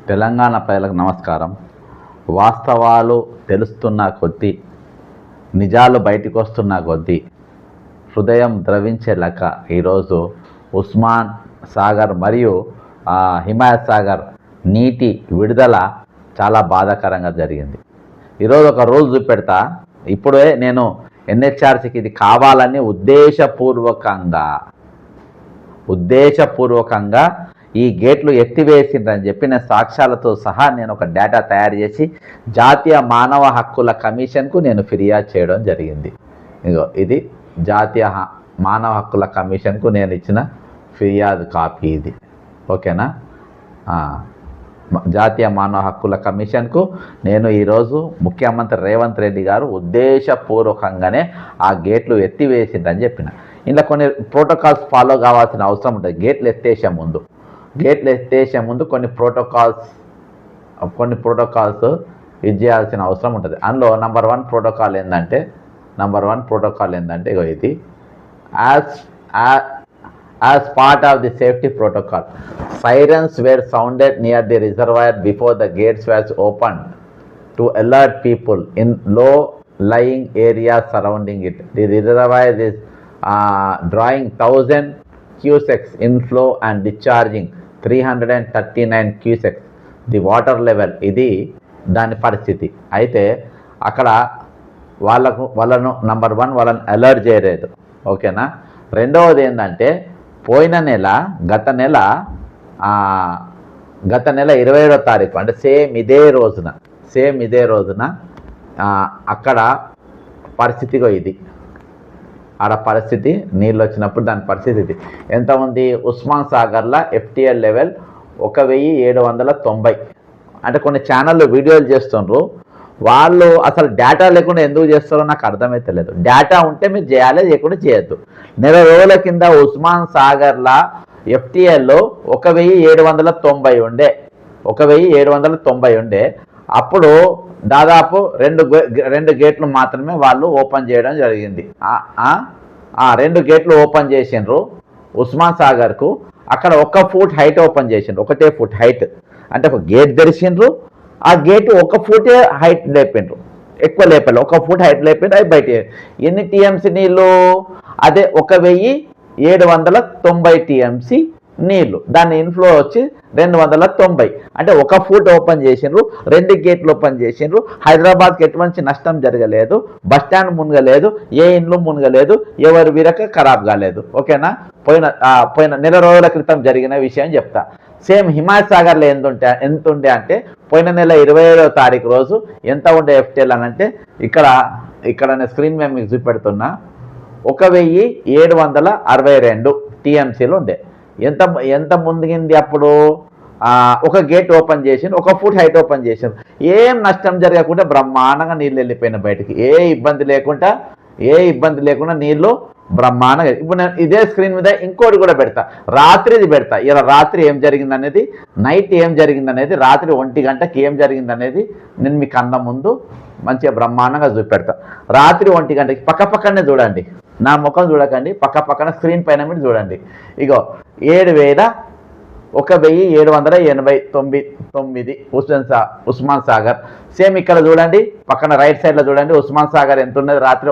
తెలంగాణ ప్రజలకు నమస్కారం. వాస్తవాలు తెలుస్తున్న కొద్దీ, నిజాలు బయటకు వస్తున్న కొద్దీ హృదయం ద్రవించే లెక్క ఈరోజు ఉస్మాన్ సాగర్ మరియు హిమాయత్ సాగర్ నీటి విడుదల చాలా బాధాకరంగా జరిగింది. ఈరోజు ఒక రూల్ చూపెడతా. ఇప్పుడే నేను ఎన్హెచ్ఆర్సీకి ఇది కావాలని ఉద్దేశపూర్వకంగా ఈ గేట్లు ఎత్తివేసిందని చెప్పి నేను సాక్ష్యాలతో సహా నేను ఒక డేటా తయారు చేసి జాతీయ మానవ హక్కుల కమిషన్కు నేను ఫిర్యాదు చేయడం జరిగింది. ఇది జాతీయ మానవ హక్కుల కమిషన్కు నేను ఇచ్చిన ఫిర్యాదు కాపీ ఇది. ఓకేనా? జాతీయ మానవ హక్కుల కమిషన్కు నేను ఈరోజు ముఖ్యమంత్రి రేవంత్ రెడ్డి గారు ఉద్దేశపూర్వకంగానే ఆ గేట్లు ఎత్తివేసిందని చెప్పిన. ఇలా కొన్ని ప్రోటోకాల్స్ ఫాలో కావాల్సిన అవసరం ఉంటుంది. గేట్లు ఎత్తేసే ముందు కొన్ని ప్రోటోకాల్స్ ఇది చేయాల్సిన అవసరం ఉంటుంది. అందులో నంబర్ వన్ ప్రోటోకాల్ ఏంటంటే ఇది as part of the safety protocol, sirens were sounded near the reservoir before the gates was opened to alert people in low-lying areas surrounding it. The reservoir is drawing 1000 cusecs inflow and discharging 339 cusecs. The water level ఇది దాని పరిస్థితి. అయితే అక్కడ వాళ్ళను number one వాళ్ళని alert చేయలేదు. ఓకేనా? రెండవది ఏంటంటే గత నెల 27వ తారీఖు అంటే సేమ్ ఇదే రోజున అక్కడ పరిస్థితిగా ఇది పరిస్థితి నీళ్ళు వచ్చినప్పుడు దాని పరిస్థితి ఇది ఎంత ఉంది. ఉస్మాన్ సాగర్లో FTL లెవెల్ 1790. అంటే కొన్ని ఛానళ్ళు వీడియోలు చేస్తుండ్రు. వాళ్ళు అసలు డేటా లేకుండా ఎందుకు చేస్తారో నాకు అర్థమైతే లేదు. డేటా ఉంటే మీరు చేయాలి, లేకుండా చేయొద్దు. నెల రోజుల కింద ఉస్మాన్ సాగర్లో FTLలో 1790 ఉండే. అప్పుడు దాదాపు రెండు గేట్లు మాత్రమే వాళ్ళు ఓపెన్ చేయడం జరిగింది. 2 గేట్లు ఓపెన్ చేసిండ్రు ఉస్మాన్ సాగర్కు. అక్కడ 1 ఫూట్ హైట్ ఓపెన్ చేసిండ్రు, 1 ఫూట్ హైట్. అంటే ఒక గేట్ తెరిచిండ్రు, ఆ గేటు 1 ఫూటే హైట్ లేపిండ్రు, ఎక్కువ లేపాలి. 1 ఫూట్ హైట్ లేపిండ్రు. అవి బయట ఎన్ని టీఎంసీ నీళ్ళు? అదే 1790 టీఎంసీ నీళ్లు. దాని ఇన్ఫ్లో వచ్చి 290. అంటే 1 ఫూట్ ఓపెన్ చేసిండ్రు, 2 గేట్లు ఓపెన్ చేసిండ్రు. హైదరాబాద్కి ఎటువంటి నష్టం జరగలేదు, బస్టాండ్ మునగలేదు, ఏ ఇండ్లు మునగలేదు, ఎవరి వీరక ఖరాబ్ కాలేదు. ఓకేనా? పోయిన నెల రోజుల క్రితం జరిగిన విషయం చెప్తా. సేమ్ హిమాయత్ సాగర్లో ఎంత ఉండే అంటే పోయిన నెల 27వ తారీఖు రోజు ఎంత ఉండే FTL అని అంటే ఇక్కడ నేను స్క్రీన్ మీద మీకు చూపెడుతున్నా. 1762 టీఎంసీలు ఉండే. ఎంత ముందుగింది అప్పుడు? 1 గేట్ ఓపెన్ చేసిండు, 1 ఫూట్ హైట్ ఓపెన్ చేసిండు. ఏం నష్టం జరగకుండా బ్రహ్మాండంగా నీళ్ళు వెళ్ళిపోయిన బయటికి. ఏ ఇబ్బంది లేకుండా నీళ్ళు బ్రహ్మాండంగా. ఇప్పుడు నేను ఇదే స్క్రీన్ మీద ఇంకోటి కూడా పెడతా, రాత్రిది పెడతా. ఇలా రాత్రి ఏం జరిగిందనేది, నైట్ ఏం జరిగిందనేది, రాత్రి 1 గంటకి ఏం జరిగిందనేది నేను మీ కళ్ళ ముందు మంచిగా బ్రహ్మాండంగా చూపెడతా. రాత్రి 1 గంటకి పక్కనే చూడండి, నా ముఖం చూడకండి, పక్కన స్క్రీన్ పైన మీరు చూడండి. ఇగో 1789 ఉస్మాన్ సాగర్. సేమ్ ఇక్కడ చూడండి, పక్కన రైట్ సైడ్లో చూడండి ఉస్మాన్ సాగర్ ఎంత ఉన్నది రాత్రి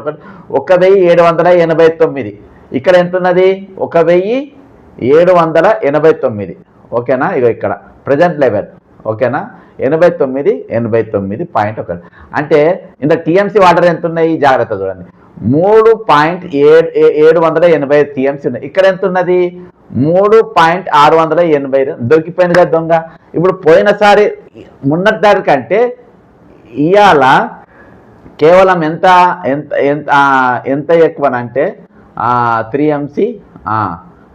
1789. ఇక్కడ ఎంత ఉన్నది? 1789. ఓకేనా? ఇగో ఇక్కడ ప్రజెంట్ లెవెల్. ఓకేనా? 89.1. అంటే ఇంత టీఎంసీ వాటర్ ఎంత ఉన్నాయి? జాగ్రత్త చూడండి, 3.780 టీఎంసీ ఉన్నాయి. ఇక్కడ ఎంత ఉన్నది? 3.680. దొరికిపోయింది కదా దొంగ. ఇప్పుడు పోయినసారి మొన్నటి కంటే ఇవాళ కేవలం ఎంత ఎక్కువనంటే 3MC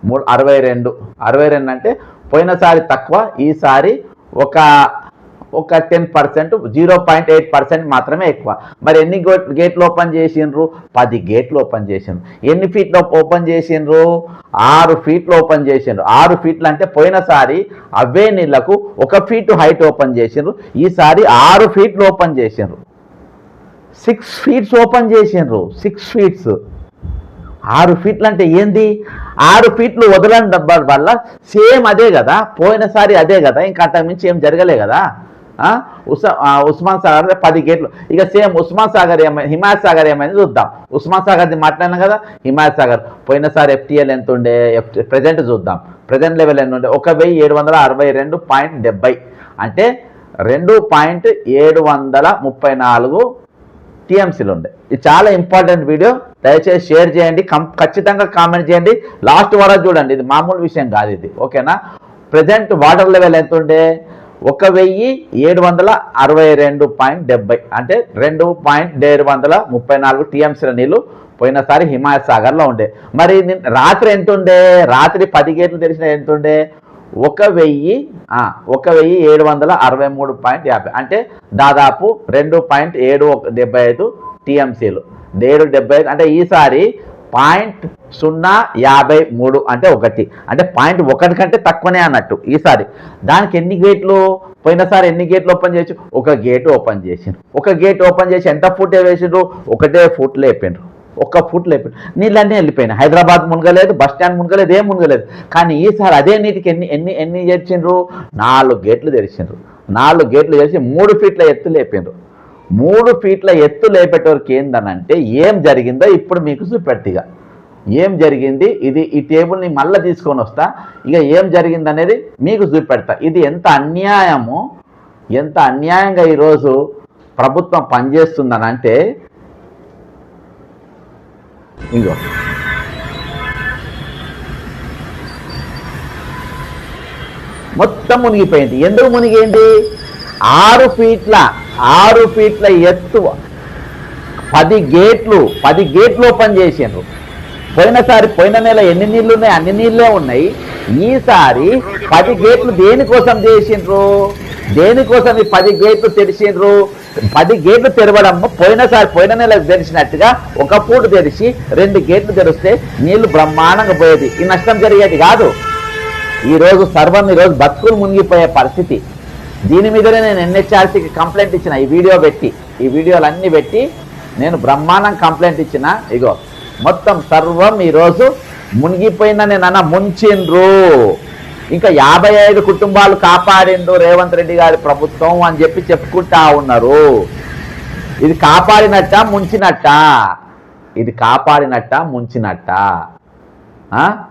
62 అంటే పోయినసారి తక్కువ, ఈసారి ఒక 10%, 0.8% మాత్రమే ఎక్కువ. మరి ఎన్ని గేట్లు ఓపెన్ చేసిండ్రు? 10 గేట్లు ఓపెన్ చేసిండ్రు. ఎన్ని ఫీట్లో ఓపెన్ చేసిండ్రు? 6 ఫీట్లు ఓపెన్ చేసిండ్రు. 6 ఫీట్లు అంటే పోయినసారి అవే నీళ్లకు 1 ఫీట్ హైట్ ఓపెన్ చేసిండ్రు, ఈసారి 6 ఫీట్లు ఓపెన్ చేసిండ్రు. 6 ఫీట్స్ ఓపెన్ చేసిండ్రు. 6 ఫీట్స్ 6 ఫీట్లు అంటే ఏంది? 6 ఫీట్లు వదలని వల్ల సేమ్ అదే కదా, పోయినసారి అదే కదా, ఇంకా అంతకు మించి ఏం జరగలే కదా. ఉస్మాన్ సాగర్ 10 గేట్లు. ఇక సేమ్ ఉస్మాన్ సాగర్ ఏమైంది, హిమాయత్ సాగర్ ఏమైంది చూద్దాం. ఉస్మాన్ సాగర్ది మాట్లాడినాం కదా, హిమాయత్ సాగర్ పోయినసారి FTL ఎంత ఉండే, ప్రజెంట్ చూద్దాం. ప్రజెంట్ లెవెల్ ఎంత ఉండే, 1762.70 అంటే 2.734 TMCలు ఉండే. ఇది చాలా ఇంపార్టెంట్ వీడియో, దయచేసి షేర్ చేయండి, ఖచ్చితంగా కామెంట్ చేయండి, లాస్ట్ వరకు చూడండి. ఇది మామూలు విషయం కాదు ఇది, ఓకేనా. ప్రజెంట్ వాటర్ లెవెల్ ఎంత ఉండే, 1762.70 అంటే 2.734 TMCల నీళ్ళు పోయినసారి హిమాయత్ సాగర్లో ఉండే. మరి రాత్రి ఎంత ఉండే, రాత్రి 10 గేట్లు తెరిచిన ఎంత ఉండే, 1763.50 అంటే దాదాపు 2.775 TMCలు. 7.75 అంటే ఈసారి 0.053 అంటే 1 అంటే 0.1 కంటే తక్కువనే అన్నట్టు ఈసారి. దానికి ఎన్ని గేట్లు, పోయినసారి ఎన్ని గేట్లు ఓపెన్ చేయొచ్చు, 1 గేట్ ఓపెన్ చేసిండ్రు. 1 గేట్ ఓపెన్ చేసి ఎంత ఫుట్ వేసిండ్రు, 1 ఫుట్ లేపిండ్రు. 1 ఫుట్ లేపిండ్రు, నీళ్ళన్నీ వెళ్ళిపోయినాయి. హైదరాబాద్ మునగలేదు, బస్ స్టాండ్ మునగలేదు, ఏం మునగలేదు. కానీ ఈసారి అదే నీటికి ఎన్ని తెరిచిండ్రు, 4 గేట్లు తెరిచిండ్రు. 4 గేట్లు తెరిచి 3 ఫీట్ల ఎత్తు లేపిండ్రు. 3 ఫీట్ల ఎత్తు లేపేటోరికి ఏందనంటే ఏం జరిగిందో ఇప్పుడు మీకు చూపెడతా. ఏం జరిగింది ఇది, ఈ టేబుల్ని మళ్ళీ తీసుకొని వస్తా, ఇక ఏం జరిగింది అనేది మీకు చూపెడతా. ఇది ఎంత అన్యాయము, ఎంత అన్యాయంగా ఈరోజు ప్రభుత్వం పనిచేస్తుందనంటే, ఇంకో మొత్తం మునిగిపోయింది. ఎందుకు మునిగింది, 6 ఫీట్ల ఎత్తు 10 గేట్లు ఓపెన్ చేసిండ్రు. పోయిన నెల ఎన్ని నీళ్లు ఉన్నాయి, అన్ని నీళ్ళే ఉన్నాయి. ఈసారి 10 గేట్లు దేనికోసం చేసిండ్రు, దేనికోసం ఈ 10 గేట్లు తెరిచిండ్రు. 10 గేట్లు తెరవడం పోయిన నెల తెరిచినట్టుగా 1 పూట తెరిచి 2 గేట్లు తెరిస్తే నీళ్లు బ్రహ్మాండంగా పోయేది, ఈ నష్టం జరిగేది కాదు. ఈరోజు ఈరోజు బతుకులు మునిగిపోయే పరిస్థితి. దీని మీదనే నేను NHRCకి కంప్లైంట్ ఇచ్చిన, ఈ వీడియోలన్నీ పెట్టి నేను బ్రహ్మాండం కంప్లైంట్ ఇచ్చిన. ఇగో మొత్తం సర్వం ఈరోజు మునిగిపోయిన నేను ముంచిండ్రు. ఇంకా 55 కుటుంబాలు కాపాడిండ్రు రేవంత్ రెడ్డి గారి ప్రభుత్వం అని చెప్పుకుంటా ఉన్నారు. ఇది కాపాడినట్ట ముంచినట్ట, ఇది కాపాడినట్ట ముంచినట్ట,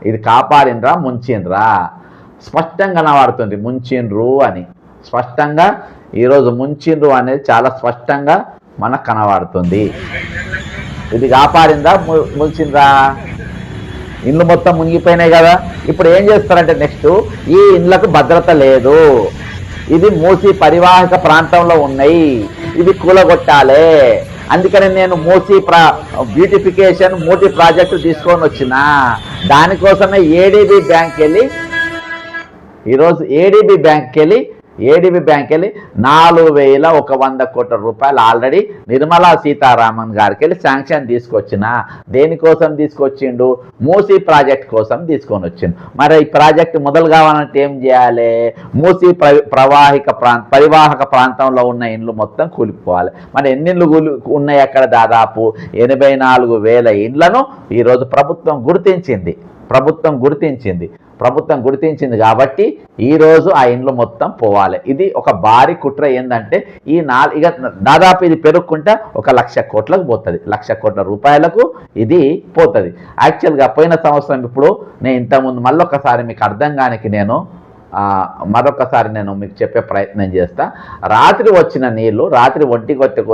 ఇది కాపాడినరా ముంచిండ్రా, స్పష్టంగా కనబడుతుంది ముంచిండ్రు అని. స్పష్టంగా ఈరోజు ముంచిండ్రు అనేది చాలా స్పష్టంగా మనకు కనబడుతుంది. ఇది కాపాడిందా ముంచిండ్రా, ఇండ్లు మొత్తం మునిగిపోయినాయి కదా. ఇప్పుడు ఏం చేస్తారంటే నెక్స్ట్, ఈ ఇండ్లకు భద్రత లేదు, ఇది మూసి పరివాహక ప్రాంతంలో ఉన్నాయి, ఇది కూలగొట్టాలి. అందుకని నేను బ్యూటిఫికేషన్ ప్రాజెక్టు తీసుకొని వచ్చిన. దానికోసమే ఏడీబీ బ్యాంక్ వెళ్ళి 4,100 కోట్ల రూపాయలు ఆల్రెడీ నిర్మలా సీతారామన్ గారికి వెళ్ళి శాంక్షన్ తీసుకొచ్చిన. దేనికోసం తీసుకొచ్చిండు, మూసీ ప్రాజెక్ట్ కోసం తీసుకొని వచ్చిండు. మరి ఈ ప్రాజెక్టు మొదలు కావాలంటే ఏం చేయాలి, మూసీ పరివాహక ప్రాంతంలో ఉన్న ఇండ్లు మొత్తం కూలిపోవాలి. మరి ఎన్ని ఇండ్లు ఉన్నాయి అక్కడ, దాదాపు 84,000 ఇండ్లను ఈరోజు ప్రభుత్వం గుర్తించింది కాబట్టి ఈరోజు ఆ ఇండ్లు మొత్తం పోవాలి. ఇది ఒక భారీ కుట్ర. ఏంటంటే ఇక దాదాపు ఇది పెరుగుకుంటా 1,00,000 కోట్లకు పోతుంది, 1,00,000 కోట్ల రూపాయలకు ఇది పోతుంది. యాక్చువల్గా పోయిన సంవత్సరం, ఇప్పుడు నేను ఇంతకుముందు మళ్ళొకసారి మీకు అర్థం కానికి మరొకసారి నేను మీకు చెప్పే ప్రయత్నం చేస్తా. రాత్రి వచ్చిన నీళ్లు, రాత్రి ఒంటిగొట్టకు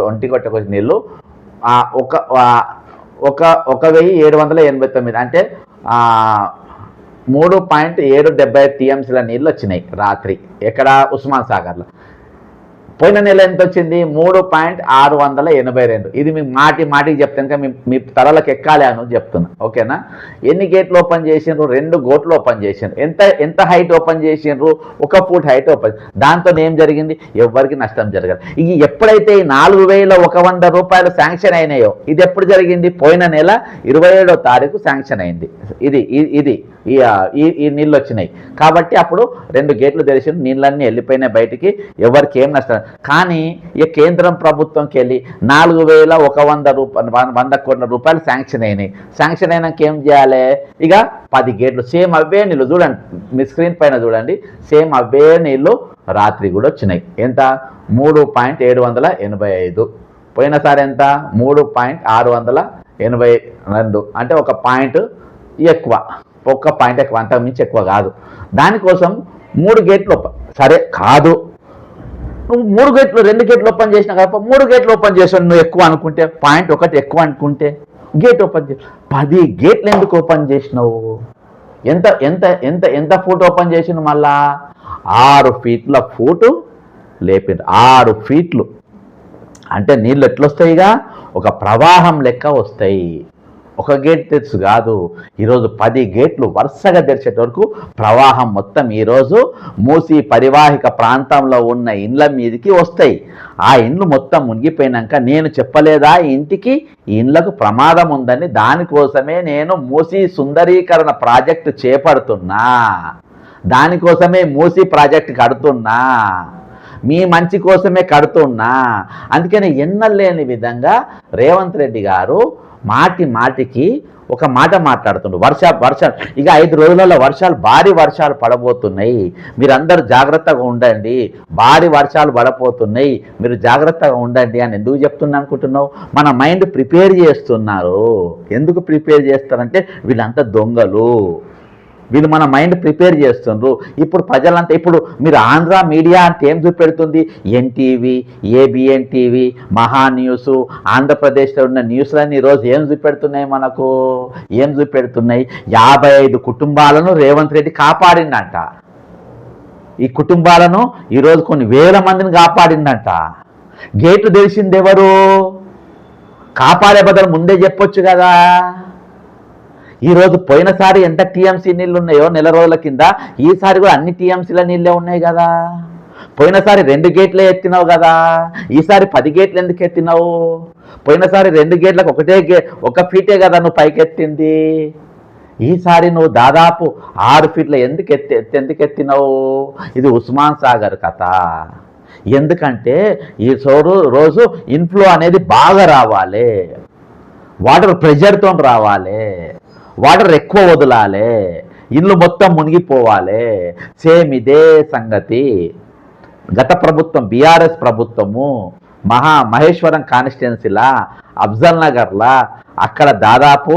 వచ్చిన నీళ్లు 1,789 అంటే 3.775 TMCల నీళ్ళు వచ్చినాయి రాత్రి. ఎక్కడ, ఉస్మాన్ సాగర్లో. పోయిన నెల ఎంత వచ్చింది, 3.682. ఇది మీ మాటికి చెప్తాను, మీ తరలకు ఎక్కాలి అని చెప్తున్నా, ఓకేనా. ఎన్ని గేట్లు ఓపెన్ చేసిండ్రు, 2 గేట్లు ఓపెన్ చేసిండ్రు. ఎంత హైట్ ఓపెన్ చేసిండ్రు, 1 ఫూట్ హైట్ ఓపెన్. దాంతో ఏం జరిగింది, ఎవరికి నష్టం జరగదు. ఇది ఎప్పుడైతే 4,100 రూపాయలు శాంక్షన్ అయినాయో, ఇది ఎప్పుడు జరిగింది, పోయిన నెల 27వ తారీఖు శాంక్షన్ అయింది. ఈ నీళ్ళు వచ్చినాయి కాబట్టి అప్పుడు 2 గేట్లు తెరిచి నీళ్ళన్నీ వెళ్ళిపోయినాయి బయటికి, ఎవరికి ఏం నష్టం. కానీ ఇక కేంద్రం ప్రభుత్వంకి వెళ్ళి 4,100 కోట్ల రూపాయలు శాంక్షన్ అయినాయి. శాంక్షన్ అయినాక ఏం చేయాలి? ఇక 10 గేట్లు సేమ్ అవే నీళ్ళు చూడండి, మీ స్క్రీన్ పైన చూడండి, సేమ్ అవే నీళ్ళు రాత్రి కూడా వచ్చినాయి. ఎంత? 3.785. పోయినసారి ఎంత? 3.682. అంటే ఒక పాయింట్ ఎక్కువ, అంతకు మించి ఎక్కువ కాదు. దానికోసం 3 గేట్లు సరే కాదు, నువ్వు 3 గేట్లు 2 గేట్లు ఓపెన్ చేసినా కదా, 3 గేట్లు ఓపెన్ చేసావు నువ్వు ఎక్కువ అనుకుంటే, పాయింట్ ఒకటి ఎక్కువ అనుకుంటే గేట్ ఓపెన్ చేసి 10 గేట్లు ఎందుకు ఓపెన్ చేసినావు? ఎంత ఎంత ఎంత ఎంత ఫూట్ ఓపెన్ చేసిన? మళ్ళా 6 ఫీట్ల ఫూటు లేపిండు. 6 ఫీట్లు అంటే నీళ్ళు ఎట్లొస్తాయిగా? ఒక ప్రవాహం లెక్క వస్తాయి. ఒక గేట్ తెచ్చు కాదు, ఈరోజు 10 గేట్లు వరుసగా తెరిచేట వరకు ప్రవాహం మొత్తం ఈరోజు మూసీ పరివాహిక ప్రాంతంలో ఉన్న ఇండ్ల మీదకి వస్తాయి. ఆ ఇండ్లు మొత్తం మునిగిపోయినాక నేను చెప్పలేదా ఇంటికి ఈ ఇండ్లకు ప్రమాదం ఉందని? దానికోసమే నేను మూసీ సుందరీకరణ ప్రాజెక్టు చేపడుతున్నా, దానికోసమే మూసీ ప్రాజెక్టు కడుతున్నా, మీ మంచి కోసమే కడుతున్నా. అందుకని ఎన్నలేని విధంగా రేవంత్ రెడ్డి గారు మాటికి ఒక మాట మాట్లాడుతుండ్రు. వర్షాలు ఇక 5 రోజులలో భారీ వర్షాలు పడబోతున్నాయి, మీరందరూ జాగ్రత్తగా ఉండండి, భారీ వర్షాలు పడబోతున్నాయి, మీరు జాగ్రత్తగా ఉండండి అని ఎందుకు చెప్తున్నా అనుకుంటున్నావు? మన మైండ్ ప్రిపేర్ చేస్తున్నారు. ఎందుకు ప్రిపేర్ చేస్తారంటే వీళ్ళంతా దొంగలు, వీళ్ళు మన మైండ్ ప్రిపేర్ చేస్తుండ్రు. ఇప్పుడు ప్రజలంతా, ఇప్పుడు మీరు ఆంధ్ర మీడియా అంటే ఏం చూపెడుతుంది? ఎన్టీవీ, ఏబిఎన్ టీవీ, మహా న్యూస్, ఆంధ్రప్రదేశ్లో ఉన్న న్యూస్లన్నీ ఈరోజు ఏం చూపెడుతున్నాయి? మనకు ఏం చూపెడుతున్నాయి? 55 కుటుంబాలను రేవంత్ రెడ్డి కాపాడిందంట. ఈ కుటుంబాలను ఈరోజు కొన్ని వేల మందిని కాపాడిందంట. గేట్లు తెలిసింది ఎవరు? కాపాడే బదులు ముందే చెప్పొచ్చు కదా. ఈరోజు పోయినసారి ఎంత టీఎంసీ నీళ్ళు ఉన్నాయో నెల రోజుల కింద, ఈసారి కూడా అన్ని టీఎంసీల నీళ్ళే ఉన్నాయి కదా. పోయినసారి 2 గేట్లే ఎత్తినావు కదా, ఈసారి 10 గేట్లు ఎందుకు ఎత్తినావు? పోయినసారి 2 గేట్లకు ఒక ఫీటే కదా నువ్వు పైకెత్తింది. ఈసారి నువ్వు దాదాపు 6 ఫీట్ల ఎందుకు ఎత్తినావు? ఇది ఉస్మాన్ సాగర్ కథ. ఎందుకంటే ఈ రోజు ఇన్ఫ్లో అనేది బాగా రావాలి, వాటర్ ప్రెషర్తో రావాలి, వాటర్ ఎక్కువ వదలాలి, ఇల్లు మొత్తం మునిగిపోవాలి. సేమ్ ఇదే సంగతి గత ప్రభుత్వం, బీఆర్ఎస్ ప్రభుత్వము మహేశ్వరం కాన్స్టిట్యున్సీలా, అఫ్జల్ నగర్లా, అక్కడ దాదాపు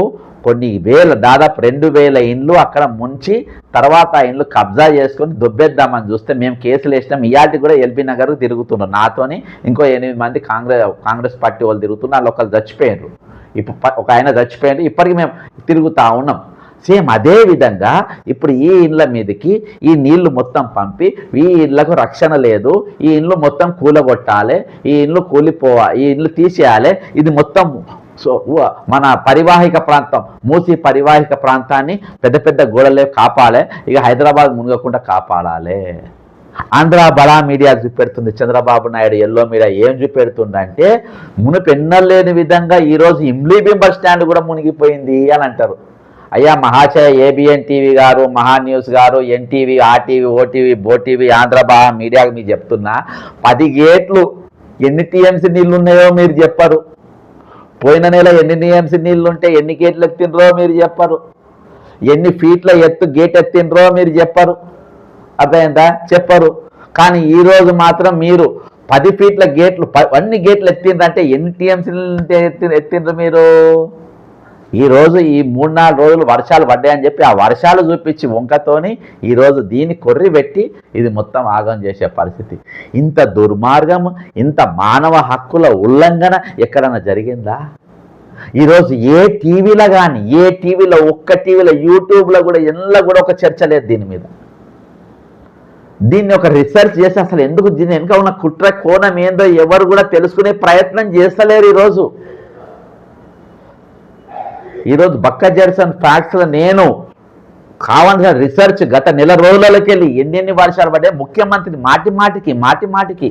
దాదాపు 2,000 ఇండ్లు అక్కడ ముంచి తర్వాత ఆ ఇండ్లు కబ్జా చేసుకొని దొబ్బేద్దామని చూస్తే మేము కేసులు వేసినాం. ఇయాటి కూడా ఎల్బీ నగర్ తిరుగుతున్నారు, నాతోని ఇంకో 8 మంది కాంగ్రెస్ పార్టీ వాళ్ళు తిరుగుతున్నారు. వాళ్ళు ఒకళ్ళు చచ్చిపోయారు, ఇప్పుడు ఒక ఆయన చచ్చిపోయాడు, ఇప్పటికి మేము తిరుగుతూ ఉన్నాం. సేమ్ అదే విధంగా ఇప్పుడు ఈ ఇండ్ల మీదకి ఈ నీళ్లు మొత్తం పంపి ఈ ఇళ్లకు రక్షణ లేదు, ఈ ఇండ్లు మొత్తం కూలగొట్టాలి, ఈ ఇండ్లు ఈ ఇండ్లు తీసేయాలి. ఇది మొత్తం మన పరివాహిక ప్రాంతం, మూసీ పరివాహిక ప్రాంతాన్ని పెద్ద గోడలే కాపాడాలి, ఇక హైదరాబాద్ మునగకుండా కాపాడాలి. ఆంధ్ర బడా మీడియా చూపెడుతుంది, చంద్రబాబు నాయుడు ఎల్లో మీడియా ఏం చూపెడుతుందంటే మునుపు ఎన్నలేని విధంగా ఈరోజు ఇమ్లీబీం బస్ స్టాండ్ కూడా మునిగిపోయింది అని అంటారు. అయ్యా మహాశయ ఏబిఎన్ టీవీ గారు, మహా న్యూస్ గారు, ఎన్టీవీ, ఆర్టీవీ, ఓటీవీ, బోటీవీ, ఆంధ్ర బడా మీడియాకి మీరు చెప్తున్నా 10 గేట్లు ఎన్ని టీఎంసీ నీళ్ళు ఉన్నాయో మీరు చెప్పరు. పోయిన నెల ఎన్ని టీఎంసీ నీళ్ళు ఉంటే ఎన్ని గేట్లు ఎత్తిండ్రో మీరు చెప్పరు. ఎన్ని ఫీట్ల గేట్ ఎత్తిండ్రో మీరు చెప్పరు. అర్థమైందా? చెప్పరు. కానీ ఈరోజు మాత్రం మీరు 10 ఫీట్ల గేట్లు అన్ని గేట్లు ఎత్తిండ్రంటే ఎన్ని టీఎంసీలు ఎత్తిండ్రు మీరు? ఈరోజు ఈ 3-4 రోజులు వర్షాలు పడ్డాయని చెప్పి ఆ వర్షాలు చూపించి వంకతోని ఈరోజు దీన్ని కొర్రి పెట్టి ఇది మొత్తం ఆగం చేసే పరిస్థితి. ఇంత దుర్మార్గం, ఇంత మానవ హక్కుల ఉల్లంఘన ఎక్కడన్నా జరిగిందా? ఈరోజు ఏ టీవీలో కానీ, ఒక్క టీవీలో, యూట్యూబ్లో కూడా ఎన్నో కూడా ఒక చర్చ లేదు దీని మీద. దీన్ని ఒక రీసెర్చ్ చేసి అసలు ఎందుకు దీని వెనుక ఉన్న కుట్ర కోణం ఏందో ఎవరు కూడా తెలుసుకునే ప్రయత్నం చేస్తలేరు. ఈరోజు బక్క జెర్సన్ ఫ్యాక్ట్స్లో నేను కావాల్సిన రీసెర్చ్ గత నెల రోజులకి వెళ్ళి ఎన్ని వర్షాలు పడ్డాయి, ముఖ్యమంత్రిని మాటి మాటికి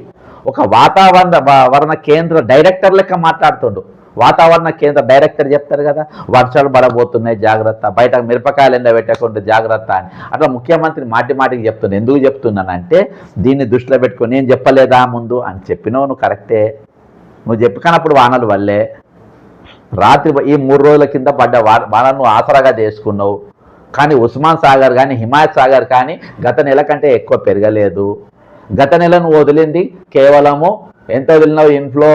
ఒక వాతావరణ కేంద్ర డైరెక్టర్ లెక్క మాట్లాడుతుండు. వాతావరణ కేంద్ర డైరెక్టర్ చెప్తారు కదా, వర్షాలు పడబోతున్నాయి జాగ్రత్త, బయట మిరపకాయలు ఎండ పెట్టకుండా జాగ్రత్త అని. అట్లా ముఖ్యమంత్రి మాటికి చెప్తున్నాను. ఎందుకు చెప్తున్నానంటే దీన్ని దృష్టిలో పెట్టుకొని నేను చెప్పలేదా ముందు అని చెప్పినావు నువ్వు కరెక్టే. నువ్వు చెప్పుకున్నప్పుడు వానలు వల్లే రాత్రి ఈ 3 రోజుల కింద పడ్డ వానను ఆసరాగా చేసుకున్నావు. కానీ ఉస్మాన్ సాగర్ కానీ హిమాయత్ సాగర్ కానీ గత నెల కంటే ఎక్కువ పెరగలేదు. గత నెల నువ్వు వదిలింది కేవలము ఎంత వదిలినావు? ఇన్ఫ్లో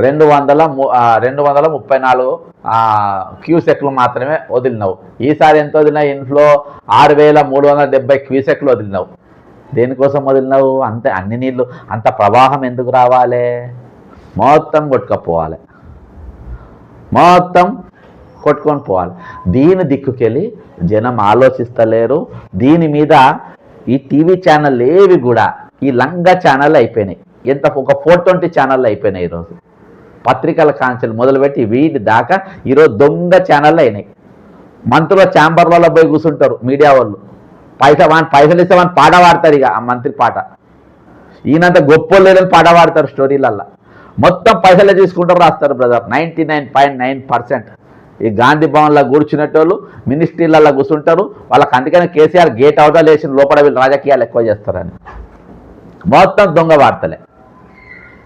234 క్యూసెక్లు మాత్రమే వదిలినావు. ఈసారి ఎంత వదిలినావు? ఇన్ఫ్లో 6370 క్యూసెక్లు వదిలినావు. దేనికోసం వదిలినావు? అంతే, అన్ని నీళ్ళు అంత ప్రవాహం ఎందుకు రావాలి? మొత్తం కొట్టుకపోవాలి, మొత్తం కొట్టుకొని పోవాలి. దీని దిక్కుకెళ్ళి జనం ఆలోచిస్తలేరు. దీని మీద ఈ టీవీ ఛానల్ ఏవి కూడా ఈ లంగా ఛానల్ అయిపోయినాయి. ఒక 420 ఛానళ్ళు అయిపోయినాయి ఈరోజు. పత్రికల కాంచెలు మొదలుపెట్టి వీటి దాకా ఈరోజు దొంగ ఛానళ్ళు అయినాయి. మంత్రుల ఛాంబర్లలో పోయి కూర్చుంటారు మీడియా వాళ్ళు. పైసలు ఇస్తే వాళ్ళు పాట పాడతారు. ఇక ఆ మంత్రి పాట ఈయనంత గొప్ప లేదని పాట పాడతారు స్టోరీలల్లో. మొత్తం పైసలే తీసుకుంటారు, రాస్తారు బ్రదర్. 99.9% ఈ గాంధీ భవన్లో కూర్చునేటోళ్ళు మినిస్ట్రీలలో కూర్చుంటారు. వాళ్ళకి అందుకని కేసీఆర్ గేట్ అవుతా లేచిన లోపల వీళ్ళు రాజకీయాలు ఎక్కువ చేస్తారని మొత్తం దొంగ వార్తలే.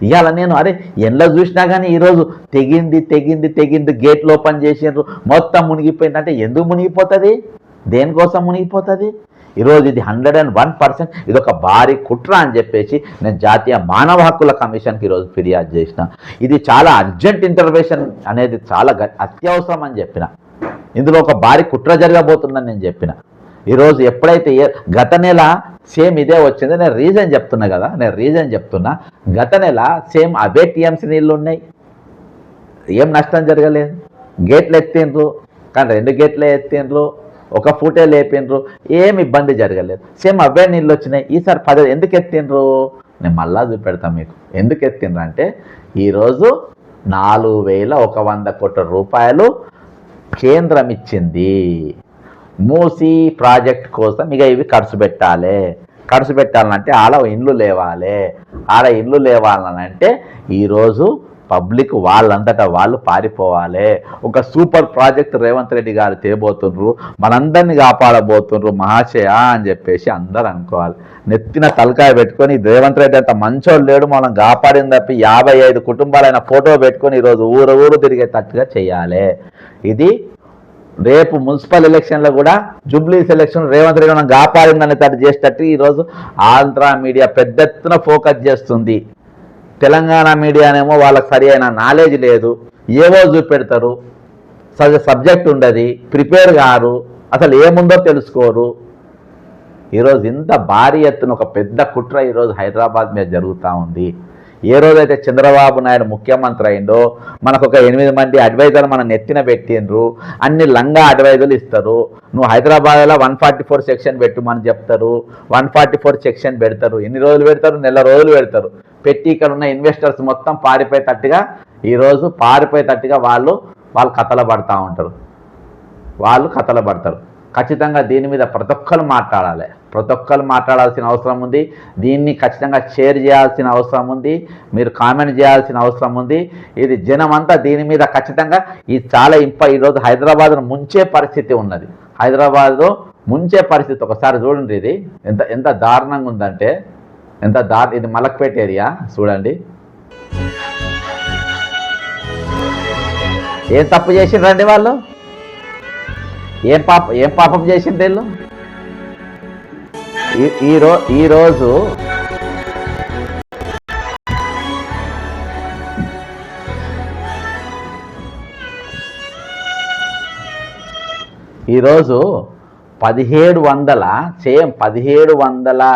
ఇవాళ నేను అరే ఎండ్లో చూసినా కానీ ఈరోజు తెగింది గేట్లు ఓపెన్ చేసినారు, మొత్తం మునిగిపోయింది. అంటే ఎందుకు మునిగిపోతుంది? దేనికోసం మునిగిపోతుంది? ఈరోజు ఇది 101% ఇది ఒక భారీ కుట్ర అని చెప్పేసి నేను జాతీయ మానవ హక్కుల కమిషన్కి ఈరోజు ఫిర్యాదు చేసిన. ఇది చాలా అర్జెంట్ ఇంటర్వెన్షన్ అనేది చాలా అత్యవసరం అని చెప్పిన. ఇందులో ఒక భారీ కుట్ర జరగబోతుందని నేను చెప్పిన. ఈరోజు ఎప్పుడైతే గత నెల సేమ్ ఇదే వచ్చింది. నేను రీజన్ చెప్తున్నా. గత నెల సేమ్ అవే టీఎంసీ నీళ్ళు ఉన్నాయి, ఏం నష్టం జరగలేదు. గేట్లు ఎత్తిండ్రు, కానీ 2 గేట్లే ఎత్తిండ్రు, 1 ఫూటే లేపిండ్రు, ఏం ఇబ్బంది జరగలేదు. సేమ్ అవే నీళ్ళు వచ్చినాయి. ఈసారి 10 ఎందుకు ఎత్తిండ్రు? నేను మళ్ళా చూపెడతాను మీకు ఎందుకు ఎత్తిండ్రు అంటే ఈరోజు 4100 కోట్ల రూపాయలు కేంద్రం ఇచ్చింది మూసీ ప్రాజెక్ట్ కోసం. ఇక ఇవి ఖర్చు పెట్టాలంటే ఆడ ఇండ్లు లేవాలంటే ఈరోజు పబ్లిక్ వాళ్ళంతటా వాళ్ళు పారిపోవాలి. ఒక సూపర్ ప్రాజెక్ట్ రేవంత్ రెడ్డి గారు తేబోతుండ్రు, మనందరినీ కాపాడబోతుండ్రు మహాశయ అని చెప్పేసి అందరూ అనుకోవాలి. నెత్తిన తలకాయ పెట్టుకొని రేవంత్ రెడ్డి అంత మంచోళ్ళు లేడు, మనం కాపాడింది తప్పి 55 కుటుంబాలైన ఫోటో పెట్టుకొని ఈరోజు ఊరు తిరిగేటట్టుగా చేయాలి. ఇది రేపు మున్సిపల్ ఎలక్షన్లో కూడా జూబ్లీస్ ఎలక్షన్ రేవంత్ రెడ్డి మనం కాపాడిందని తట్టు చేసేటట్టు ఈరోజు ఆంధ్ర మీడియా పెద్ద ఎత్తున ఫోకస్ చేస్తుంది. తెలంగాణ మీడియానేమో వాళ్ళకి సరి అయిన నాలెడ్జ్ లేదు, ఏవో చూపెడతారు, సబ్జెక్ట్ ఉండదు, ప్రిపేర్ కారు, అసలు ఏముందో తెలుసుకోరు. ఈరోజు ఇంత భారీ ఎత్తున ఒక పెద్ద కుట్ర ఈరోజు హైదరాబాద్ మీద జరుగుతూ ఉంది. ఏ రోజైతే చంద్రబాబు నాయుడు ముఖ్యమంత్రి అయిందో మనకు ఒక 8 మంది అడ్వైజర్లు మన నెత్తిన పెట్టిండ్రు, అన్ని లంగా అడ్వైజర్లు ఇస్తారు. నువ్వు హైదరాబాద్లో 144 సెక్షన్ పెట్టమని చెప్తారు, 144 సెక్షన్ పెడతారు. ఎన్ని రోజులు పెడతారు? నెల రోజులు పెడతారు. పెట్టి ఇక్కడ ఉన్న ఇన్వెస్టర్స్ మొత్తం పారిపోయేటట్టుగా వాళ్ళు కథలు పడతారు. ఖచ్చితంగా దీని మీద ప్రతి ఒక్కరు మాట్లాడాల్సిన అవసరం ఉంది. దీన్ని ఖచ్చితంగా షేర్ చేయాల్సిన అవసరం ఉంది, మీరు కామెంట్ చేయాల్సిన అవసరం ఉంది. ఇది జనమంతా దీని మీద ఖచ్చితంగా ఇది చాలా ఈరోజు హైదరాబాద్ను ముంచే పరిస్థితి ఉన్నది. ఒకసారి చూడండి, ఇది ఎంత దారుణంగా ఉందంటే ఇది మలక్పేట ఏరియా చూడండి. ఏం తప్పు చేసిండ్రండి వాళ్ళు? ఏం పాపం చేసిండ్రు వీళ్ళు? ఈరోజు ఈరోజు 1700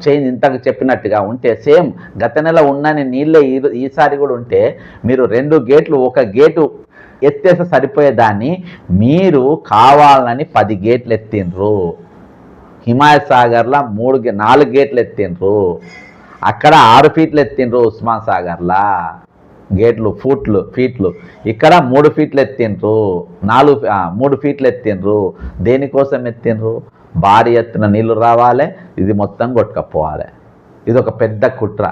చేంజ్ ఇంతకు చెప్పినట్టుగా ఉంటే సేమ్ గత నెల ఉన్నని నీళ్ళే ఈసారి కూడా ఉంటే మీరు 2 గేట్లు 1 గేటు ఎత్తేస్తే సరిపోయేదాన్ని మీరు కావాలని 10 గేట్లు ఎత్తిండ్రు. హిమాయత్ సాగర్లో 4 గేట్లు ఎత్తిండ్రు, అక్కడ 6 ఫీట్లు ఎత్తిండ్రు. ఉస్మాన్ సాగర్లా గేట్లు ఫీట్లు ఇక్కడ 3 ఫీట్లు ఎత్తిండ్రు, 3 ఫీట్లు ఎత్తిండ్రు. దేనికోసం ఎత్తిండ్రు? భారీ ఎత్తున నీళ్లు రావాలి, ఇది మొత్తం కొట్టుకపోవాలి. ఇది ఒక పెద్ద కుట్ర.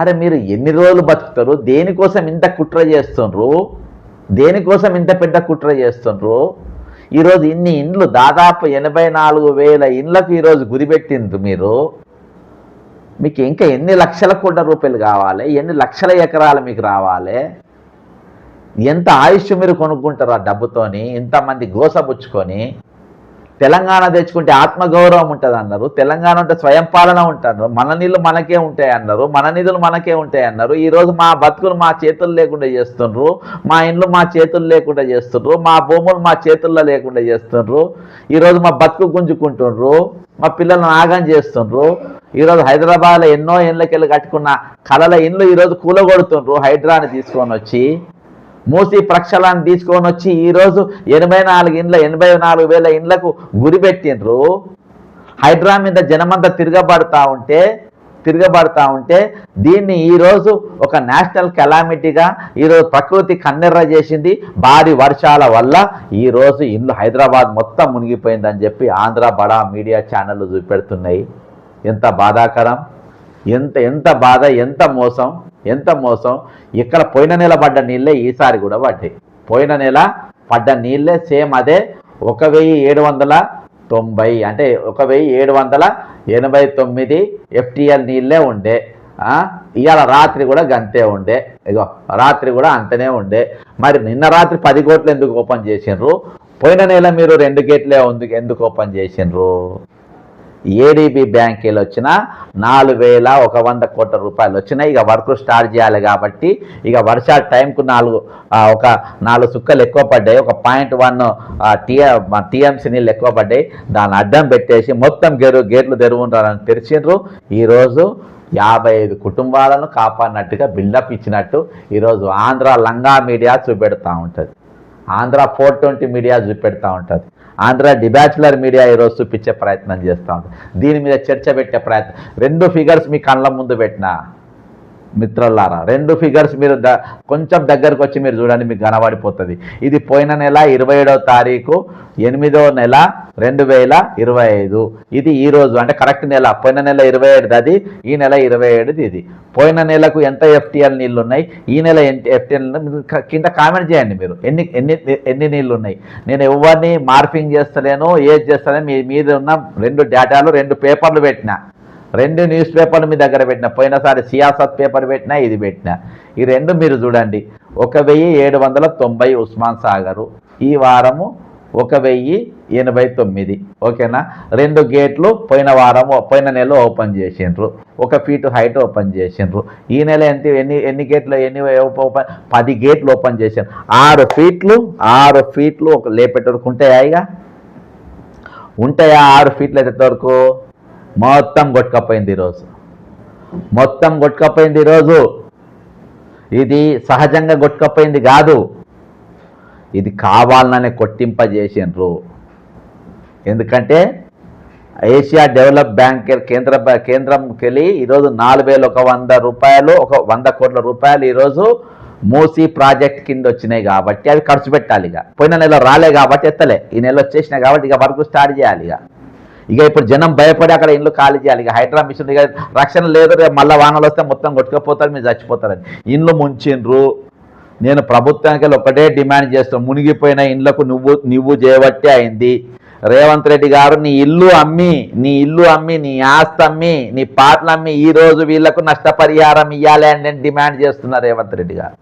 అరే మీరు ఎన్ని రోజులు బతుకుతారు? దేనికోసం ఇంత కుట్ర చేస్తుండ్రు? దేనికోసం ఇంత పెద్ద కుట్ర చేస్తుండ్రు? ఈరోజు ఇన్ని ఇండ్లు దాదాపు 84,000 ఇండ్లకు ఈరోజు గురిపెట్టిండ్రు మీరు. మీకు ఇంకా ఎన్ని లక్షల కోట్ల రూపాయలు కావాలి? ఎన్ని లక్షల ఎకరాలు మీకు రావాలి? ఎంత ఆయుష్ మీరు కొనుక్కుంటారు ఆ డబ్బుతోని? ఇంతమంది గోసబుచ్చుకొని. తెలంగాణ తెచ్చుకుంటే ఆత్మగౌరవం ఉంటుంది అన్నారు, తెలంగాణ ఉంటే స్వయం పాలన ఉంటారు, మన నీళ్ళు మనకే ఉంటాయి అన్నారు, మన నిధులు మనకే ఉంటాయి అన్నారు. ఈరోజు మా బతుకులు మా చేతులు లేకుండా చేస్తుండ్రు, మా ఇండ్లు మా చేతులు లేకుండా చేస్తుండ్రు, మా భూములు మా చేతుల్లో లేకుండా చేస్తుండ్రు. ఈరోజు మా బతుకు గుంజుకుంటుండ్రు, మా పిల్లలను నాగం చేస్తుండ్రు. ఈరోజు హైదరాబాద్లో ఎన్నో ఏళ్ళకెళ్ళి కట్టుకున్న కళల ఇండ్లు ఈరోజు కూలగొడుతుండ్రు. హైడ్రాని తీసుకొని వచ్చి, మూసి ప్రక్షాళన తీసుకొని వచ్చి ఈరోజు 84,000 ఇండ్లకు గురిపెట్టిండ్రు. హైడ్రా మీద జనమంతా తిరగబడతా ఉంటే దీన్ని ఈరోజు ఒక నేషనల్ కెలామిటీగా ఈరోజు ప్రకృతి కన్నెర్ర చేసింది. భారీ వర్షాల వల్ల ఈరోజు ఇండ్లు హైదరాబాద్ మొత్తం మునిగిపోయిందని చెప్పి ఆంధ్ర బడా మీడియా ఛానళ్ళు చూపెడుతున్నాయి. ఎంత బాధాకరం, ఎంత బాధ, ఎంత మోసం. ఇక్కడ పోయిన నెల పడ్డ నీళ్ళే ఈసారి కూడా పడ్డాయి. పోయిన నెల పడ్డ నీళ్ళే సేమ్ అదే 1,790 అంటే 1,789 FTL నీళ్ళే ఉండే. ఇవాళ రాత్రి కూడా గంతే ఉండే. ఇగో రాత్రి కూడా అంతనే ఉండే. మరి నిన్న రాత్రి 10 కోట్లు ఎందుకు ఓపెన్ చేసిండ్రు? పోయిన నెల మీరు 2 గేట్లే ఎందుకు ఓపెన్ చేసిండ్రు? ఏడీబీ బ్యాంకీలు వచ్చిన 4,100 కోట్ల రూపాయలు వచ్చినాయి. ఇక వర్క్ స్టార్ట్ చేయాలి కాబట్టి ఇక వర్షాల టైంకు ఒక 4 సుక్కలు ఎక్కువ పడ్డాయి, ఒక 0.1 TMC నీళ్ళు ఎక్కువ పడ్డాయి. దాన్ని అడ్డం పెట్టేసి మొత్తం గేట్లు తెరువుంటారని తెరిచిండ్రు. ఈరోజు 55 కుటుంబాలను కాపాడినట్టుగా బిల్డప్ ఇచ్చినట్టు ఈరోజు ఆంధ్ర లంగా మీడియా చూపెడతా ఉంటుంది, ఆంధ్ర 420 మీడియా చూపెడతా ఉంటుంది, ఆంధ్ర డిబ్యాచులర్ మీడియా ఈరోజు చూపించే ప్రయత్నం చేస్తూ ఉంటుంది. దీని మీద చర్చ పెట్టే ప్రయత్నం. 2 ఫిగర్స్ మీ కళ్ళ ముందు పెట్టిన మిత్రులారా, 2 ఫిగర్స్ మీరు కొంచెం దగ్గరకు వచ్చి మీరు చూడండి, మీకు కనబడిపోతుంది. ఇది పోయిన నెల 27వ తారీఖు 8వ నెల 2025. ఇది ఈరోజు అంటే కరెక్ట్ నెల. పోయిన నెల 27ది అది, ఈ నెల 27ది ఇది. పోయిన నెలకు ఎంత FTL నీళ్ళు ఉన్నాయి, ఈ నెల FTL కింద కామెంట్ చేయండి మీరు. ఎన్ని నీళ్ళు ఉన్నాయి. నేను ఎవరిని మార్పింగ్ చేస్తలేను, ఏది చేస్తలేను. మీ మీద ఉన్న 2 డేటాలు 2 పేపర్లు పెట్టినా, 2 న్యూస్ పేపర్లు మీ దగ్గర పెట్టిన. పోయినసారి సియాసత్ పేపర్ పెట్టినా, ఇది పెట్టినా. ఈ 2 మీరు చూడండి. 1,790 ఉస్మాన్ సాగరు, ఈ వారము 1,089. ఓకేనా? 2 గేట్లు పోయిన నెల ఓపెన్ చేసిండ్రు, 1 ఫీటు హైట్ ఓపెన్ చేసిండ్రు. ఈ నెల ఎన్ని గేట్లు 10 గేట్లు ఓపెన్ చేసారు. 6 ఫీట్లు ఒక లేపెట్టవరకు ఉంటాయా? ఇక ఉంటాయా? 6 ఫీట్లు అయితే వరకు మొత్తం కొట్టుకపోయింది ఈరోజు. ఇది సహజంగా కొట్టుకపోయింది కాదు, ఇది కావాలనే కొట్టింపజేసిండ్రు. ఎందుకంటే ఏషియా డెవలప్ బ్యాంక్ కేంద్రంకి వెళ్ళి ఈరోజు 4,100 రూపాయలు, 100 కోట్ల రూపాయలు ఈరోజు మూసీ ప్రాజెక్ట్ కింద వచ్చినాయి కాబట్టి అవి ఖర్చు పెట్టాలి. ఇక పోయిన నెల రాలే కాబట్టి ఎత్తలే, ఈ నెల వచ్చేసినాయి కాబట్టి ఇక వర్క్ స్టార్ట్ చేయాలి. ఇక ఇప్పుడు జనం భయపడి అక్కడ ఇండ్లు ఖాళీ చేయాలి. ఇక హైడ్రా మిషన్ ఇక రక్షణ లేదు, మళ్ళీ వానలు వస్తే మొత్తం కొట్టుకుపోతారు, మీరు చచ్చిపోతారని ఇండ్లు ముంచిండ్రు. నేను ప్రభుత్వానికి ఒకటే డిమాండ్ చేస్తాను, మునిగిపోయిన ఇండ్లకు నువ్వు చేయబట్టే అయింది. రేవంత్ రెడ్డి గారు నీ ఇల్లు అమ్మి, నీ ఆస్తి అమ్మి, నీ పాటలు అమ్మి ఈరోజు వీళ్లకు నష్టపరిహారం ఇవ్వాలి అని నేను డిమాండ్ చేస్తున్నా. రేవంత్ రెడ్డి గారు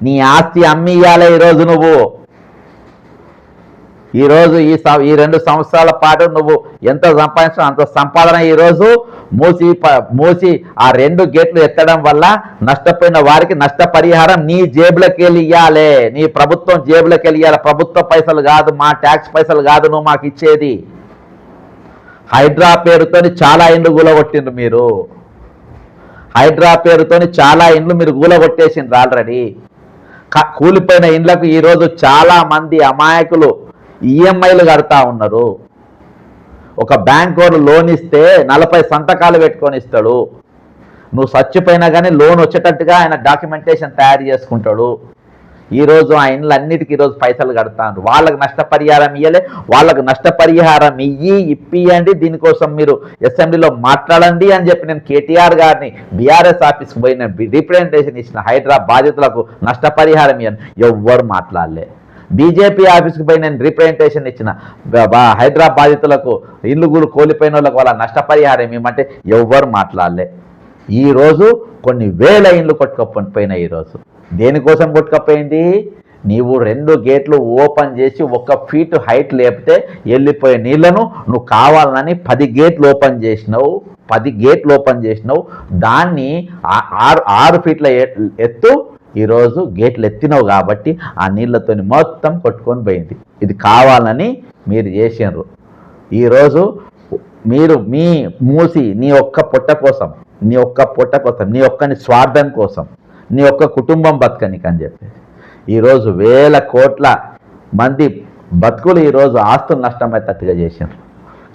నీ ఆస్తి అమ్మి ఇవ్వాలి. ఈరోజు ఈ 2 సంవత్సరాల పాటు నువ్వు ఎంత సంపాదించావు అంత సంపాదన ఈరోజు మూసి ఆ 2 గేట్లు ఎత్తడం వల్ల నష్టపోయిన వారికి నష్టపరిహారం నీ జేబులోకి వెళ్ళి ఇవ్వాలి, నీ ప్రభుత్వం జేబులోకి వెళ్ళి ఇవ్వాలి. ప్రభుత్వ పైసలు కాదు, మా ట్యాక్స్ పైసలు కాదు నువ్వు మాకు ఇచ్చేది. హైడ్రా పేరుతోని చాలా ఇండ్లు కూలగొట్టిండ్రు మీరు. హైడ్రా పేరుతోని చాలా ఇండ్లు మీరు కూలగొట్టేసిండ్రు ఆల్రెడీ. కూలిపోయిన ఇండ్లకు ఈరోజు చాలా మంది అమాయకులు ఈఎంఐలు కడతా ఉన్నారు. ఒక బ్యాంకు లోన్ ఇస్తే 40 సంతకాలు పెట్టుకొని ఇస్తాడు. నువ్వు చచ్చిపోయినా కానీ లోన్ వచ్చేటట్టుగా ఆయన డాక్యుమెంటేషన్ తయారు చేసుకుంటాడు. ఈరోజు ఆ ఇండ్లన్నిటికీ ఈరోజు పైసలు కడతాను, వాళ్ళకి నష్టపరిహారం ఇయ్యలే, వాళ్ళకు నష్టపరిహారం ఇప్పియండి, దీనికోసం మీరు అసెంబ్లీలో మాట్లాడండి అని చెప్పి నేను కేటీఆర్ గారిని బీఆర్ఎస్ ఆఫీస్కి పోయి నేను రిప్రజెంటేషన్ ఇచ్చిన. హైదరాబాద్ బాధితులకు నష్టపరిహారం ఇవ్వను, ఎవ్వరు మాట్లాడలే. బీజేపీ ఆఫీస్కి పోయి నేను రిప్రజెంటేషన్ ఇచ్చిన, హైదరాబాద్ బాధితులకు ఇల్లు కోల్పోయిన వాళ్ళకి వాళ్ళ నష్టపరిహారం ఇవ్వమంటే ఎవ్వరు మాట్లాడలే. ఈరోజు కొన్ని వేల ఇండ్లు కొట్టుకపోయినాయి. ఈరోజు దేనికోసం కొట్టుకపోయింది? నీవు 2 గేట్లు ఓపెన్ చేసి 1 ఫీట్ హైట్ లేపితే వెళ్ళిపోయే నీళ్లను నువ్వు కావాలని 10 గేట్లు ఓపెన్ చేసినావు. 10 గేట్లు ఓపెన్ చేసినావు, దాన్ని 6 ఫీట్ల ఎత్తు ఈరోజు గేట్లు ఎత్తినావు కాబట్టి ఆ నీళ్లతో మొత్తం కొట్టుకొని పోయింది. ఇది కావాలని మీరు చేసినారు. ఈరోజు మీరు మీ మూసి నీ ఒక్క పొట్ట కోసం, నీ ఒక్కని స్వార్థం కోసం, నీ ఒక్క కుటుంబం బతకనికి అని చెప్పి ఈరోజు వేల కోట్ల మంది బతుకులు ఈరోజు ఆస్తులు నష్టమయ్యేటట్టుగా చేసినారు.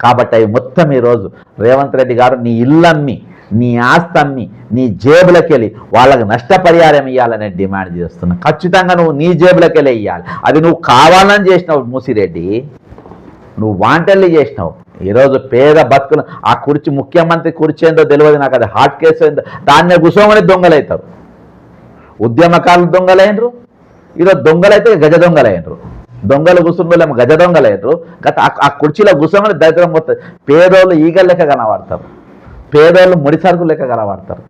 కాబట్టి అవి మొత్తం ఈరోజు రేవంత్ రెడ్డి గారు నీ ఇల్లమ్మి, నీ ఆస్తి అమ్మి, నీ జేబులకి వెళ్ళి వాళ్ళకి నష్టపరిహారం ఇవ్వాలని డిమాండ్ చేస్తున్నా. ఖచ్చితంగా నువ్వు నీ జేబులకి వెళ్ళి ఇవ్వాలి. అది నువ్వు కావాలని చేసినావు మూసిరెడ్డి, నువ్వు వాంటల్లి చేసినావు. ఈరోజు పేద బతుకులు ఆ కుర్చీ, ముఖ్యమంత్రి కుర్చీ ఏందో తెలియదు నాకు, అది హాట్ కేసు ఏందో, దాన్ని కూర్చోమని దొంగలవుతారు. ఉద్యమకారులు దొంగలైనరు, ఈరోజు దొంగలైతే గజ దొంగలైనరు. దొంగలు కూర్చుండలేమో గజ దొంగలైనరు. ఆ కుర్చీలో కూర్చోమని దరిద్రం పోతుంది. పేదోళ్ళు ఈగల లెక్క కనబడతారు, పేదోళ్ళు ముడి సరుకు లెక్క కనబడతారు.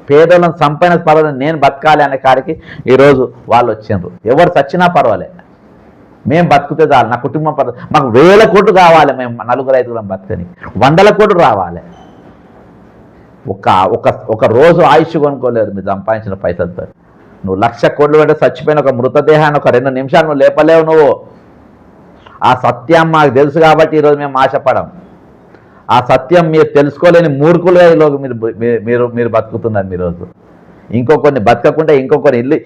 పేదోళ్ళని సంపైన పర్వాలేదు, నేను బతకాలి అనే కాడికి ఈరోజు వాళ్ళు వచ్చిండ్రు. ఎవరు చచ్చినా పర్వాలే, మేము బతుకుతే చాలు, నా కుటుంబం మాకు 1000 కోట్లు కావాలి, మేము 4-5 బతకని 100 కోట్లు రావాలి. ఒక రోజు ఆయుష్ కొనుక్కోలేరు మీరు సంపాదించిన పైసలతో. నువ్వు 1,00,000 కోట్లు పెడితే చచ్చిపోయిన ఒక మృతదేహాన్ని ఒక 2 నిమిషాలు నువ్వు లేపలేవు. నువ్వు ఆ సత్యం మాకు తెలుసు కాబట్టి ఈరోజు మేము ఆశపడం. ఆ సత్యం మీరు తెలుసుకోలేని మూర్ఖులుగా ఈరోజు మీరు బతుకుతున్నారు. ఈరోజు ఇంకొకరిని బతకకుండా ఇంకొకరి ఇల్లు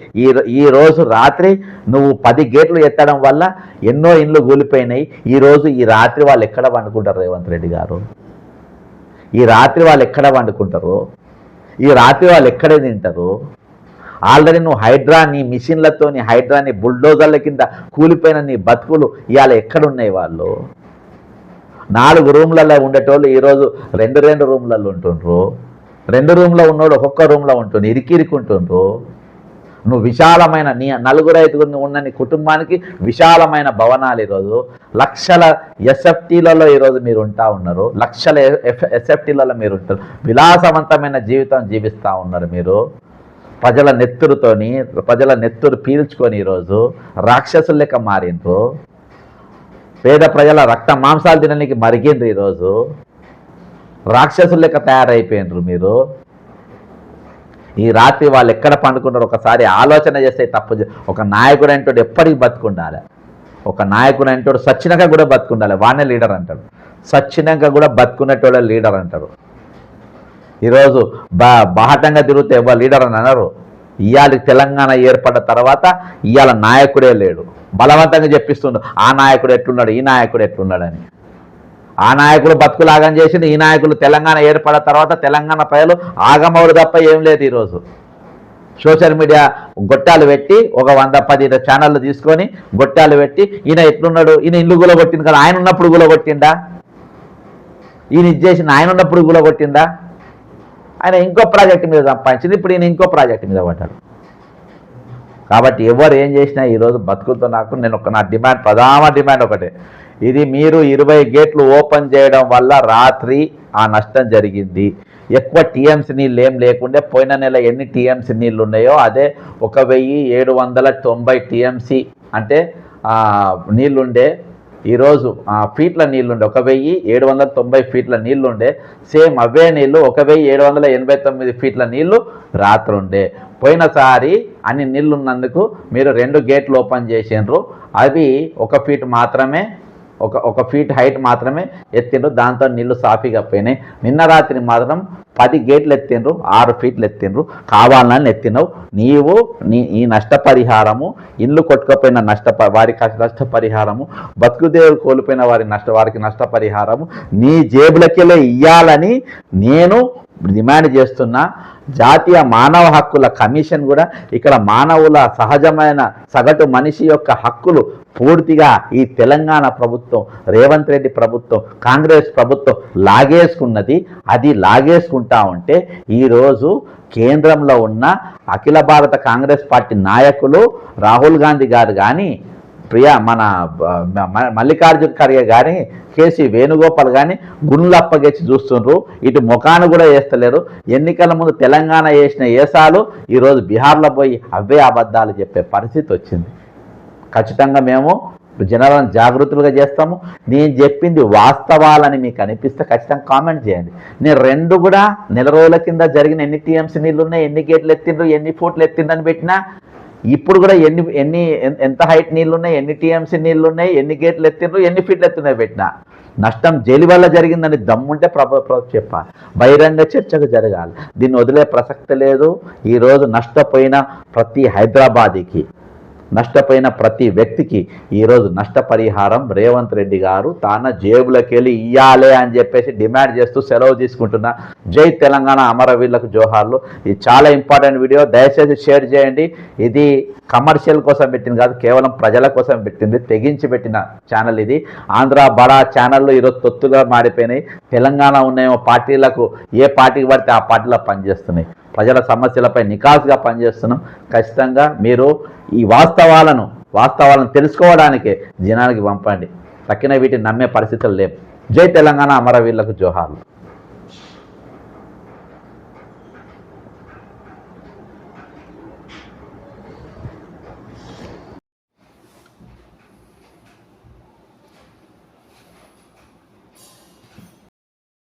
ఈ రోజు రాత్రి నువ్వు 10 గేట్లు ఎత్తడం వల్ల ఎన్నో ఇండ్లు కూలిపోయినాయి. ఈరోజు ఈ రాత్రి వాళ్ళు ఎక్కడ వండుకుంటారు రేవంత్ రెడ్డి గారు? ఈ రాత్రి వాళ్ళు ఎక్కడ వండుకుంటారు? ఈ రాత్రి వాళ్ళు ఎక్కడే తింటారు? ఆల్రెడీ నువ్వు నీ మిషన్లతో నీ బుల్డోజర్ల కింద కూలిపోయిన నీ బతుకులు ఇవాళ ఎక్కడున్నాయి? వాళ్ళు 4 రూమ్లలో ఉండేటోళ్ళు ఈరోజు 2 రూమ్లలో ఉంటుండ్రు. 2 రూమ్లో ఉన్నోడు ఒక్కొక్క రూమ్లో ఉంటుంది, ఇరికిరికుంటుండ్రు. నువ్వు విశాలమైన నీ 4-5 ఉన్న నీ కుటుంబానికి విశాలమైన భవనాలు ఈరోజు లక్షల ఎస్ఎఫ్టీలలో ఈరోజు మీరు ఉంటా ఉన్నారు. లక్షల ఎస్ఎఫ్టీలలో మీరు ఉంటారు. విలాసవంతమైన జీవితం జీవిస్తూ ఉన్నారు. మీరు ప్రజల నెత్తురు పీల్చుకొని ఈరోజు రాక్షసుల లెక్క మారిండ్రు. పేద ప్రజల రక్త మాంసాలు తినడానికి మరిగిండ్రు. ఈరోజు రాక్షసుల లెక్క తయారైపోయినరు మీరు. ఈ రాత్రి వాళ్ళు ఎక్కడ పండుకుంటారు ఒకసారి ఆలోచన చేస్తే తప్పు. ఒక నాయకుడు అంటాడు ఎప్పటికీ బతుకుండాలి. ఒక నాయకుడు అంటాడు సచ్చినాక కూడా బతుకుండాలి, వానే లీడర్ అంటాడు. సచ్చినాక కూడా బతుకునేటోడే లీడర్ అంటాడు. ఈరోజు బాహటంగా తిరిగితే ఎవరు లీడర్ అని అన్నారు. ఇవాళ తెలంగాణ ఏర్పడ్డ తర్వాత ఇవాళ నాయకుడే లేడు. బలవంతంగా చెప్పిస్తుండు ఆ నాయకుడు ఎట్లున్నాడు, ఈ నాయకుడు ఎట్లున్నాడని. ఆ నాయకులు బతుకులాగం చేసింది, ఈ నాయకులు తెలంగాణ ఏర్పడిన తర్వాత తెలంగాణ ప్రజలు ఆగమవుడు తప్ప ఏం లేదు. ఈరోజు సోషల్ మీడియా గొట్టాలు పెట్టి ఒక 110 ఛానళ్ళు తీసుకొని గొట్టాలు పెట్టి ఈయన ఎట్లున్నాడు, ఈయన ఇల్లు గులగొట్టింది కదా, ఆయన ఉన్నప్పుడు గులగొట్టిండా? ఈయన ఇచ్చేసిన ఆయన ఉన్నప్పుడు గులగొట్టిందా? ఆయన ఇంకో ప్రాజెక్టు మీద సంపాదించింది, ఇప్పుడు ఈయన ఇంకో ప్రాజెక్టు మీద పడ్డాడు. కాబట్టి ఎవరు ఏం చేసినా ఈరోజు బతుకులతో నేను నా ప్రధాన డిమాండ్ ఒకటే, ఇది మీరు 20 గేట్లు ఓపెన్ చేయడం వల్ల రాత్రి ఆ నష్టం జరిగింది. ఎక్కువ టీఎంసీ నీళ్ళు ఏం లేకుండే, పోయిన నెల ఎన్ని టీఎంసీ నీళ్ళు ఉన్నాయో అదే 1790 టీఎంసీ అంటే నీళ్ళుండే. ఈరోజు ఫీట్ల నీళ్ళుండే 1790 ఫీట్ల నీళ్ళుండే. సేమ్ అవే నీళ్ళు 1789 ఫీట్ల నీళ్ళు రాత్రి ఉండే. పోయినసారి అన్ని నీళ్ళు ఉన్నందుకు మీరు 2 గేట్లు ఓపెన్ చేసిండ్రు. అవి 1 ఫీట్ మాత్రమే, ఒక ఫీట్ హైట్ మాత్రమే ఎత్తిండ్రు. దాంతో నీళ్లు సాఫీగా పోయినాయి. నిన్న రాత్రి మాత్రం 10 గేట్లు ఎత్తిండ్రు, 6 ఫీట్లు ఎత్తిండ్రు. కావాలని ఎత్తినవు. నీవు ఈ నష్టపరిహారము, ఇల్లు కొట్టుకపోయిన వారికి నష్టపరిహారము, బతుకుదేవులు కోల్పోయిన వారికి నష్టపరిహారము నీ జేబులకెళ్ళే ఇయ్యాలని నేను డిమాండ్ చేస్తున్నా. జాతీయ మానవ హక్కుల కమిషన్ కూడా ఇక్కడ మానవుల సహజమైన సగటు మనిషి యొక్క హక్కులు పూర్తిగా ఈ తెలంగాణ ప్రభుత్వం, రేవంత్ రెడ్డి ప్రభుత్వం, కాంగ్రెస్ ప్రభుత్వం లాగేసుకున్నది. అది లాగేసుకుంటా ఉంటే ఈరోజు కేంద్రంలో ఉన్న అఖిల భారత కాంగ్రెస్ పార్టీ నాయకులు రాహుల్ గాంధీ గారు కానీ, మన మల్లికార్జున ఖర్గే కానీ, కేసీ వేణుగోపాల్ కానీ గుండ్లు అప్పగెచ్చి చూస్తుండ్రు. ఇటు ముఖాన్ని కూడా వేస్తలేరు. ఎన్నికల ముందు తెలంగాణ వేసిన ఏసాలు ఈరోజు బీహార్లో పోయి అవే అబద్ధాలు చెప్పే పరిస్థితి వచ్చింది. ఖచ్చితంగా మేము జనాలను జాగృతులుగా చేస్తాము. నేను చెప్పింది వాస్తవాలని మీకు అనిపిస్తే ఖచ్చితంగా కామెంట్ చేయండి. నేను రెండు కూడా నెల రోజుల కింద జరిగిన ఎన్ని టీఎంసీ నీళ్ళు ఉన్నాయి, ఎన్ని గేట్లు ఎత్తిండ్రు, ఎన్ని ఫూట్లు ఎత్తిండ్రని పెట్టినా, ఇప్పుడు కూడా ఎంత హైట్ నీళ్ళు ఉన్నాయి, ఎన్ని టీఎంసీ నీళ్ళు ఉన్నాయి, ఎన్ని గేట్లు ఎత్తిండ్రు, ఎన్ని ఫీట్లు ఎత్తున్నాయి పెట్టినా. నష్టం జైలు వల్ల జరిగిందని దమ్ముంటే ప్రభుత్వం చెప్పాలి, బహిరంగ చర్చకు జరగాలి. దీన్ని వదిలే ప్రసక్తి లేదు. ఈరోజు నష్టపోయిన ప్రతి హైదరాబాదీకి, నష్టపోయిన ప్రతి వ్యక్తికి ఈరోజు నష్టపరిహారం రేవంత్ రెడ్డి గారు తన జేబులోకి వెళ్ళి ఇయ్యాలే అని చెప్పేసి డిమాండ్ చేస్తూ సెలవు తీసుకుంటున్నా. జై తెలంగాణ, అమరవీరులకు జోహార్లు. ఇది చాలా ఇంపార్టెంట్ వీడియో, దయచేసి షేర్ చేయండి. ఇది కమర్షియల్ కోసం పెట్టింది కాదు, కేవలం ప్రజల కోసం పెట్టింది, తెగించి పెట్టిన ఛానల్ ఇది. ఆంధ్ర బడా ఛానళ్ళు ఈరోజు తొత్తుగా మారిపోయినాయి. తెలంగాణ ఉన్నాయేమో పార్టీలకు, ఏ పార్టీకి పడితే ఆ పార్టీలో పనిచేస్తున్నాయి. ప్రజల సమస్యలపై నికాస్గా పనిచేస్తున్నాం. ఖచ్చితంగా మీరు ఈ వాస్తవాలను తెలుసుకోవడానికే జనానికి పంపండి. తక్కిన వీటిని నమ్మే పరిస్థితులు లేవు. జై తెలంగాణ, అమరవీరులకు జోహార్లు.